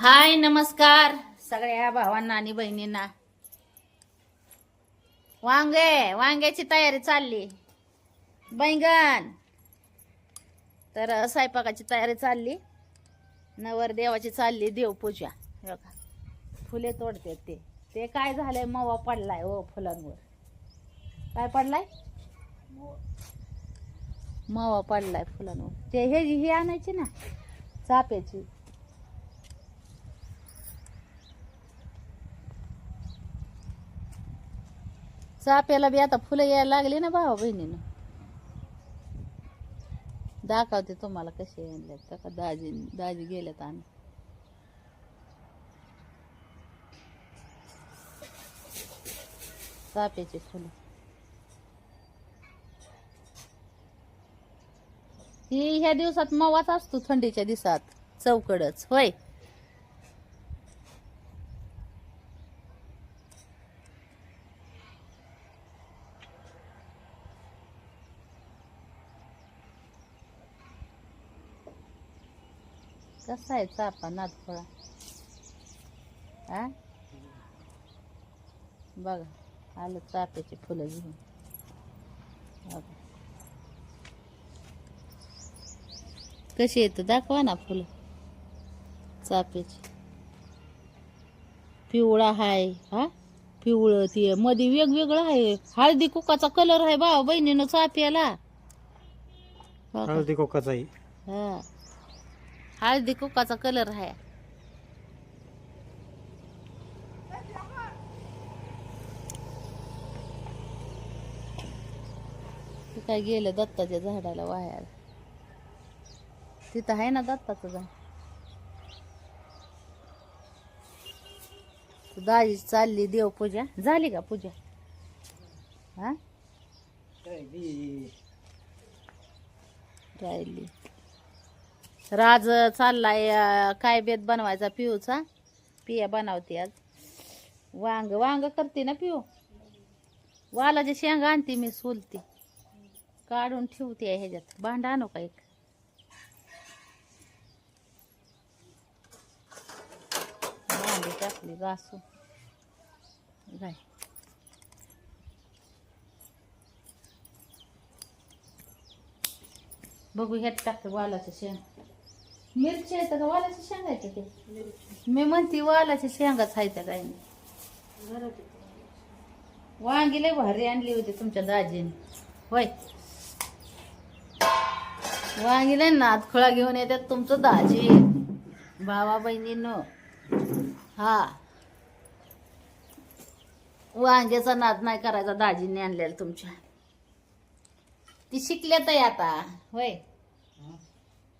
हाय नमस्कार सगळ्या भावांना आणि बहिणींना. वांग्याची तयारी चालली. बैंगन तर स्वयंपाकाची तयारी चालली. नवरदेवाची चालली देवपूजा. हे बघा फुले तोडते ते काय झालंय, मवा पडलाय ओ फुलांवर. काय पडलाय? मवा पडलाय फुलांवर. ते हे आणायची ना चाप्याची. चाप्याला बी आता फुलं यायला लागली ना भावा बहिणीनं. दाखवते तुम्हाला कसे आणले. का दाजी गेल्यात आम्ही. चाप्याची फुलं ही ह्या दिवसात मवाच असतो. थंडीच्या दिवसात चौकडच होय. कसा आहे चापा नादफळा? हा बघा आलं चाप्याची फुलं घेऊन. बघा कशी येतं दाखवा ना फुलं चाप्याची. पिवळा हाय. हा पिवळं ते मध्ये वेगवेगळं आहे. हळदी कुकाचा कलर आहे भावा बहिणीनं चाप्याला. हळदी कोकाचा हा हळदी कुकाचा कलर आहे. काय गेलं दत्ताच्या झाडाला वायाला. तिथं आहे ना दत्ताचं झाड. दाजी चालली देवपूजा. झाली का पूजा? हा राहिली. राज चाललाय काय बेत बनवायचा पिऊचा. पिया बनवते आज. वांग करते ना पिऊ. वालाची शेंगा आणते मी सोलते. काढून ठेवते ह्याच्यात. भांड आणू का एक? भांडी टाकली घासून. काय बघू ह्यात टाकते वालाच्या शेंग. मिरची आहेत का वालाच्या शेंगा आहेत ते? मी म्हणते वालाच्या शेंगाच आहेत काय नाही. वांगी लय भारी आणली होती तुमच्या दाजीने होय. वांगी लय नादखुळा घेऊन येतात तुमचं दाजी. भावा बहिणींनो हा वांग्याचा नाद नाही करायचा. दाजीने आणलेलं तुमच्या. ती शिकल्यात आता होय.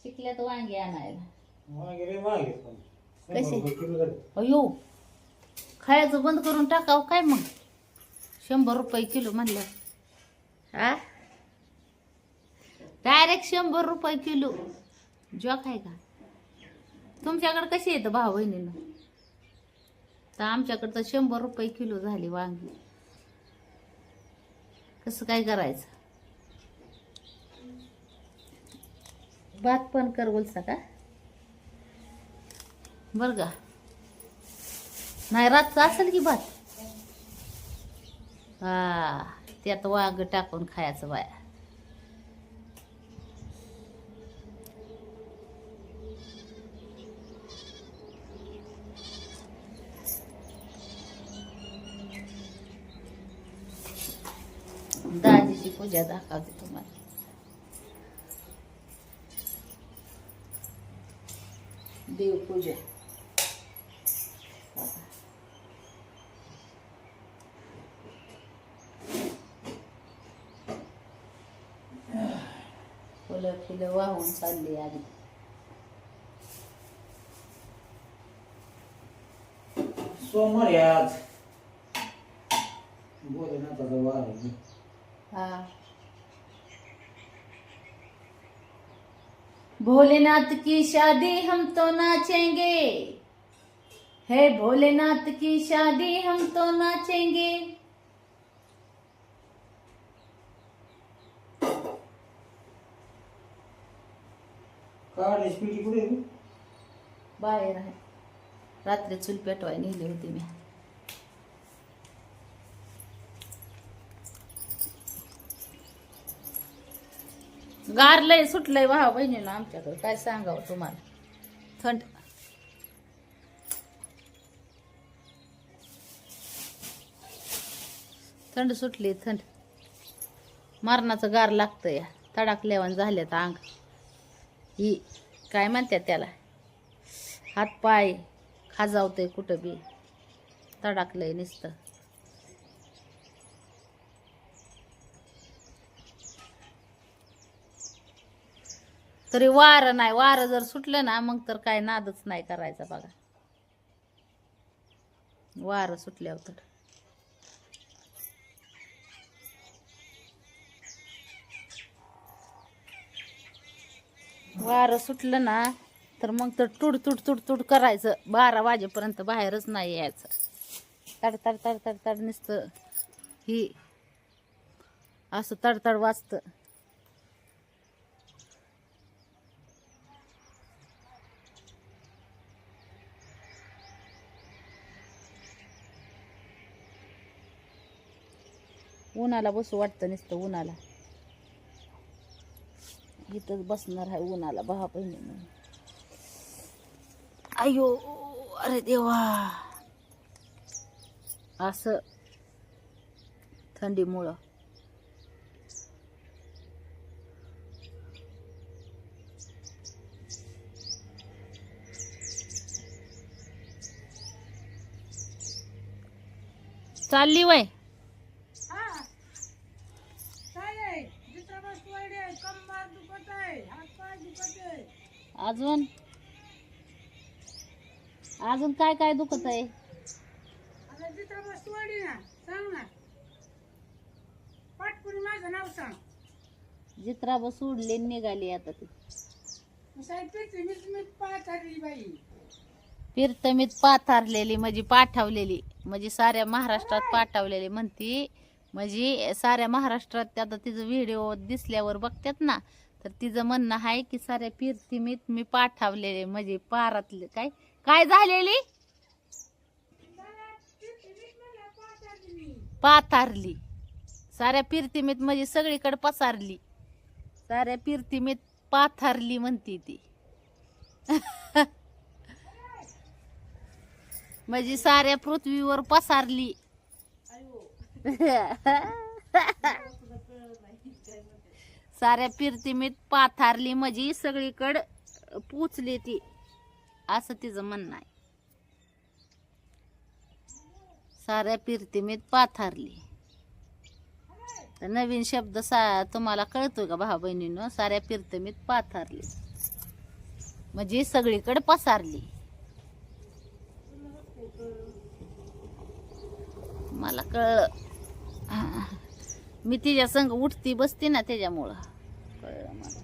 शिकल्यात वांगी आणायला. कसे अयो खायचं बंद करून टाकावं काय मग? 100 रुपये किलो म्हणलं. हा डायरेक्ट 100 रुपये किलो. जॉक आहे का तुमच्याकडे? कशी येतं भाऊ बहिणीनं? तर आमच्याकडं तर 100 रुपये किलो झाली वांगी. कसं काय करायचं? भात पण कर बोलसा का बर का? नाही रातचं असेल की भात. हा त्यात वांग टाकून खायचं बाया. दाजीची पूजा दाखवते तुम्हाला. देवपूजा फुलं फुलं वाहून चालली आधी. सोमवार आज भोलेनाथाचा वार आहे. हा भोलेनाथ की शादी हम तो नाचेंगे. है भोलेनाथ की शादी हम तो नाचेंगे. काढ स्पीडी कुठे बाहेर आहे. रात्री चूल पेटवाय नेली होती मी. गार लय सुटलंय भावा बहिणीला आमच्याकडे, काय सांगावं तुम्हाला. थंड थंड सुटली, थंड मरणाचं गार लागतं या. तडाकल्यावान झाल्यात अंग. ही काय म्हणतात त्याला, हात पाय खाजावतंय कुठं बी, तडाकलंय नुसतं. तरी वारं नाही, वारं जर सुटलं ना मग तर काय नादच नाही करायचा बघा, वारं सुटल्यावर तर. वारं सुटलं ना तर मग तर तुड तुड तुड तुड करायचं. 12 वाजेपर्यंत बाहेरच नाही यायचं. तड तड तड तड तड नुसतं ही असं तडतड वाजतं. उन्हाला बसू वाटतं नुसतं उन्हाला. इथंच बसणार आहे उन्हाला भावा बहिणीनं. अयो अरे देवा, असं थंडीमुळं. चालली वय अजून अजून काय काय दुखत आहे. जित्राबा सोडले निघाली आता ती. पिरतमीत पाथरलेली म्हणजे पाठवलेली, म्हणजे साऱ्या महाराष्ट्रात पाठवलेली म्हणती. म्हणजे साऱ्या महाराष्ट्रात आता तिचं व्हिडिओ दिसल्यावर बघतात ना, तर तिचं म्हणणं आहे की साऱ्या पिरतीमीत मी पाठवलेले, म्हणजे पारातले काय काय झालेली पाथरली. साऱ्या पिरतीमीत म्हणजे सगळीकडे पसारली. साऱ्या पिरतीमीत पाथरली म्हणती ती. म्हणजे साऱ्या पृथ्वीवर पसारली. साऱ्या पिरतीमीत पाथरली म्हणजे सगळीकडे पुचली ती, असं तिचं म्हणणं आहे. साऱ्या पिरतीमीत पाथरली. तर नवीन शब्द तुम्हाला कळतोय का भावा बहिणींनो. साऱ्या पिरतीमीत पाथरली म्हणजे सगळीकडे पसारली. मला कळलं, मी तिच्या संग उठती बसती ना त्याच्यामुळं कळलं मला.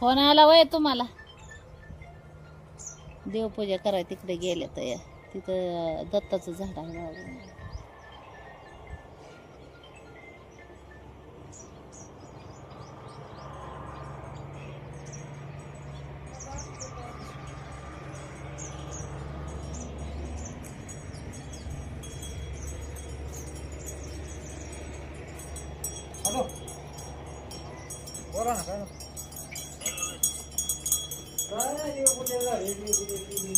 फोन आला वय तुम्हाला. देवपूजा करायला तिकडे गेले तर तिथं दत्ताचं झाड आहे. हॅलो, बोला ना. काय नाही, काय नाही,